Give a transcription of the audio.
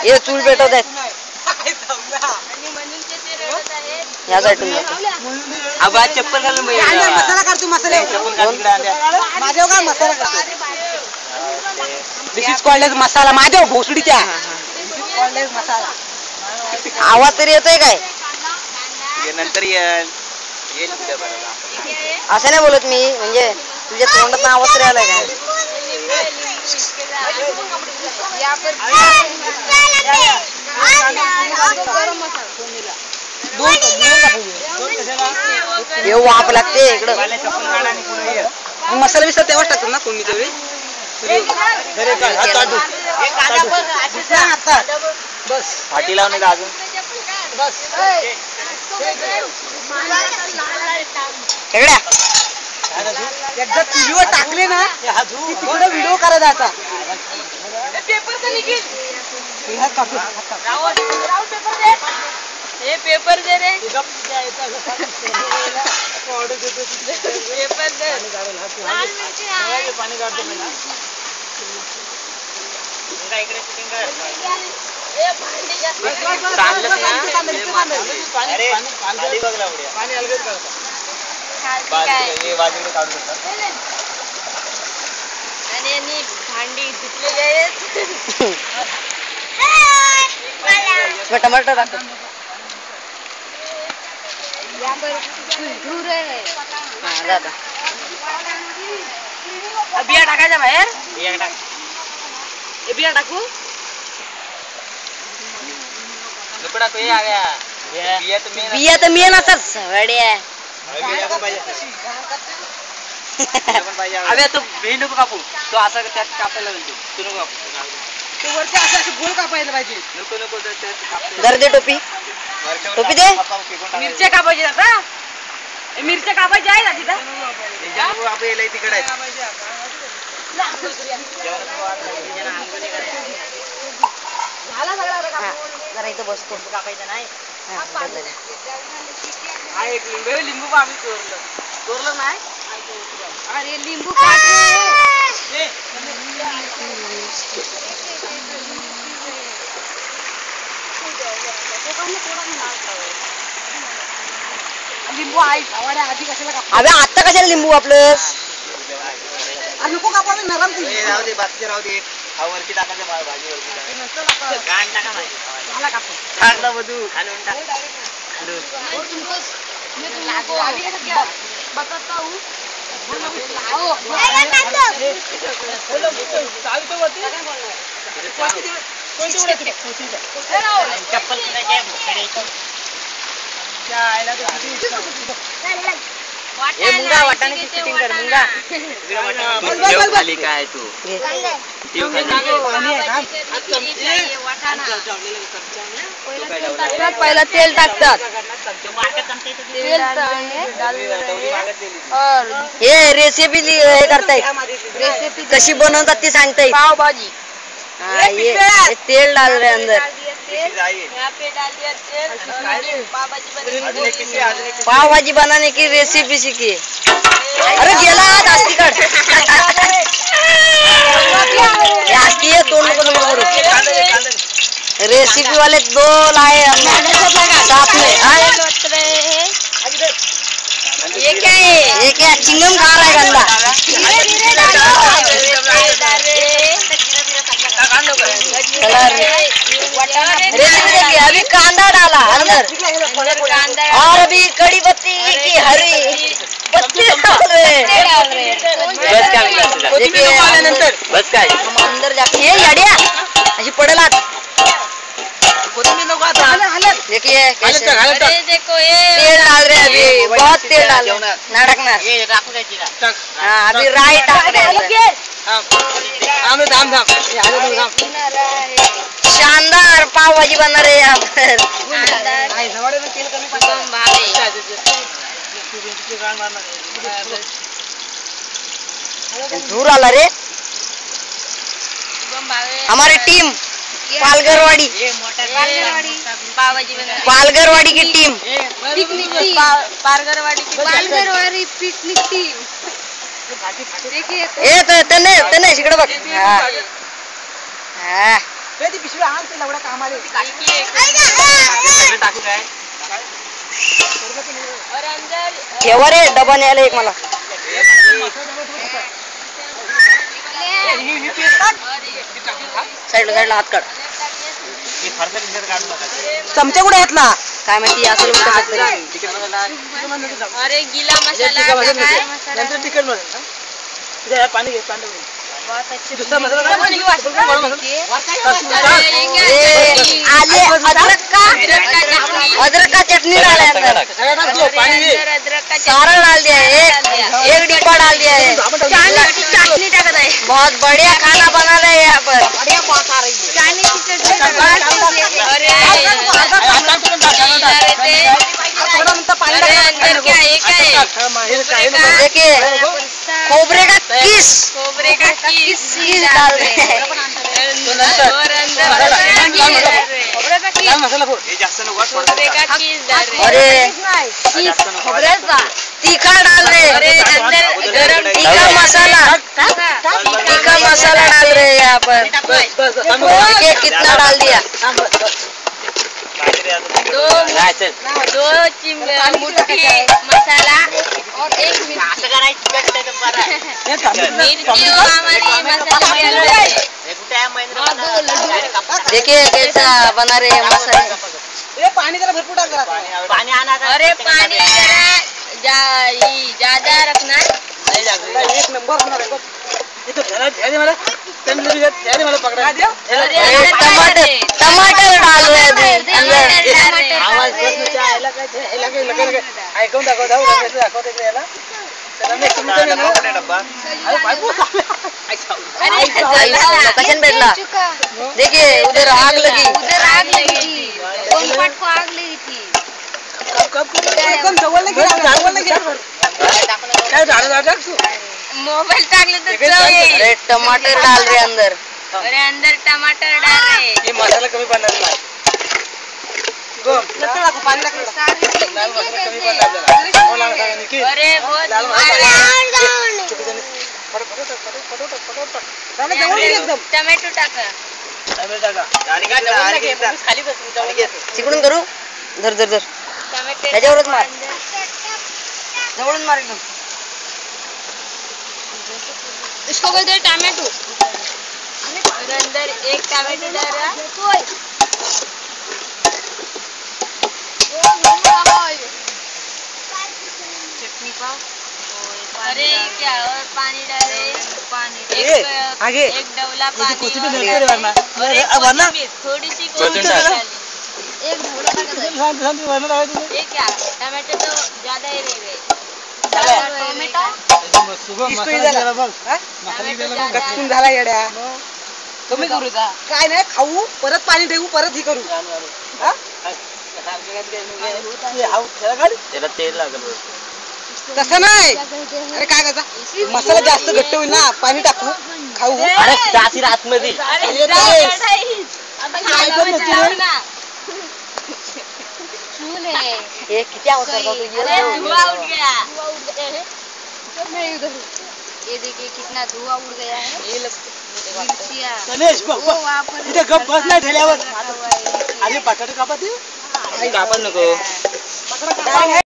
ये चूल पेटवत आहेत या साईडून आबा चप्पल घालून मसाला करतो मसाला माझ्या का मसाला करतो दिस इज कॉल्ड एज मसाला माझ्या भोसडीच्या कॉल्ड एज मसाला आवाज तरी येतोय काय नंतर येईल असं नाही बोलत मी म्हणजे तुझ्या तोंडात आवाज तरी आलाय काय येऊ वाप लागते इकडं मसाला बिस्ता तेव्हाच टाकतो ना कोणी तेवढी बस फाटी लावून येतं अजून बस इकड्या एकदा टीव्हीवर टाकले ना तिकडे व्हिडिओ करायचा आता पेपर दे रे पाणी काढतो मी ना इकडे शूटिंग कर पाणी बघला उड्या पाणी अलगद करता बाजूला काढू शकता आणि भांडी धुतलेली आहेत टमाटर टाक बिया टाकायच्या बाहेर बिया टाक बिया टाकू नको टाकू हे आव्या बिया तर मेन असतात सवड्या अबे तो भेंड नको कापू तो असा त्यात कापायला लागतो तू नको कापू ते वरती असं गोल कापायला पाहिजे नको नको त्यात दर दे टोपी टोपी दे मिरच्या कापायच्या आता मिरच्या कापायच्या आहेत तिथं आपल्याला तिकडे आहे जरा इथं बसतो कापायचं नाही हा एक लिंबू आम्ही चोरलं नाही अरे लिंबू काट लिंबू आहे आधी कशाला अबे आता कशाला लिंबू आपलं नको कापा नरम ती राहू दे बाकीचे राहू दे हा वरती टाकायचं भाजीवरती गाण टाका नाही टाकला बधू खालून टाक बताता हूँ चप्पल हे मुंगा वाटाणे की शूटिंग कर मुंगा खाली काय तू पहिला तेल टाकतात हे रेसिपी हे करतायत रेसिपी कशी बनवतात ती सांगतायत पाव भाजी हाँ ये तेल डाल रहे अंदर यहाँ पे डाल दिया तेल पाव भाजी बनाने की रेसिपी सीखी अरे गेला दास्तीकड आस्ती है तोड़ नको नको करू रेसिपी वाले दो लाए हमने साथ में ये क्या है ये क्या चिंगम खा रहा है गंदा रेसिपी देखिए अभी कांदा डाला अंदर और अभी कड़ी पत्ती की हरी पत्ती डाल रहे देखिए बस काय अंदर जाके ये याडिया अशी पडेल आत देखिए कैसे अरे देखो ये तेल डाल रहे अभी बहुत तेल डाल रहे नाटक ना हाँ अभी राई डाल रहे शानदार पाव भाजी बना रहे यहाँ पर धूर आला रे हमारी टीम पालघरवाड़ी पालघरवाड़ी की टीम पालघरवाड़ी पिकनिक टीम ए त्याने इकडे बघ. हा हा ती पिशवी आण ते लवड्या कामाले. टाकू काय ठेवा रे डबा न्यायला एक मला. साईडला हात काढ. चमचा कुठे घेतला काय माहिती असेल अरे गिला मसाला नंतर तिखट मध्ये पाणी घे पाणी दुसरा मसाला अदरक का चटनी डाला अंदर. सारा डाल दिया है. एक डिब्बा डाल दिया है. चटनी टाकत आहे. बहुत बढ़िया खाना बना रहे हैं यहाँ पर. देखिए खोबरे का किस डाल रहे हैं. अरे तीखा डाल रहे. तीखा मसाला डाल रहे हैं यहाँ पर. देखिए कितना डाल दिया. दो मुट्ठी मसाला और एक मिर्ची हमारी मसाला. देखिए कैसा बना रहे हैं मसाले. पाणी जरा भरपूर टाक जरा. पाणी आणा. अरे पानी ज्यादा रखना. एक नंबर होणार आहे बघ. इथं ध्यान मला पकडा. टमाटर डाल रहे हैं आवाज ऐकून दाखवतो याला. कशन बैठला. देखिए उधर आग लगी. पोंपट को आग लगी थी. एकदम जवळ लगे मोबाइल टाकले तर चव येईल. अरे टमाटर डाल रहे अंदर. अरे अंदर टमाटर डाल रहे. हे मसाला कमी पडणार नाही. पाणी टाकलं कमी पडणार. अरे बहुत एकदम टमॅटो टाका. तिकडून करू. धर धर धर. टमाटर त्याच्यावरच मार. जवळून मार एकदम. इसको बोलते हैं टमाटो. और अंदर एक टमाटो डाला. चटनी पाव. अरे क्या और पानी डाले. आगे एक डवला पानी थोड़ी सी कोथिंबीर डाली. एक ढवला ये क्या टमाटर तो ज्यादा ही रह गए. टोमेटो कचकून झाला येड्या. कमी करू का काय नाही. खाऊ परत पाणी ठेवू परत ही करू. त्याला तेल लागल. तसं नाही. अरे काय करता मसाला जास्त घट्ट होईल ना. पाणी टाकू खाऊ. अरे जाशील आतमध्ये. ये किती आवडतात धुआं उठ गया. ये देखिए कितना धुआं उड़ गया है. गणेश इथे गप बस नाही ठेल्यावर. अरे बटाटे कापा ते कापत नको.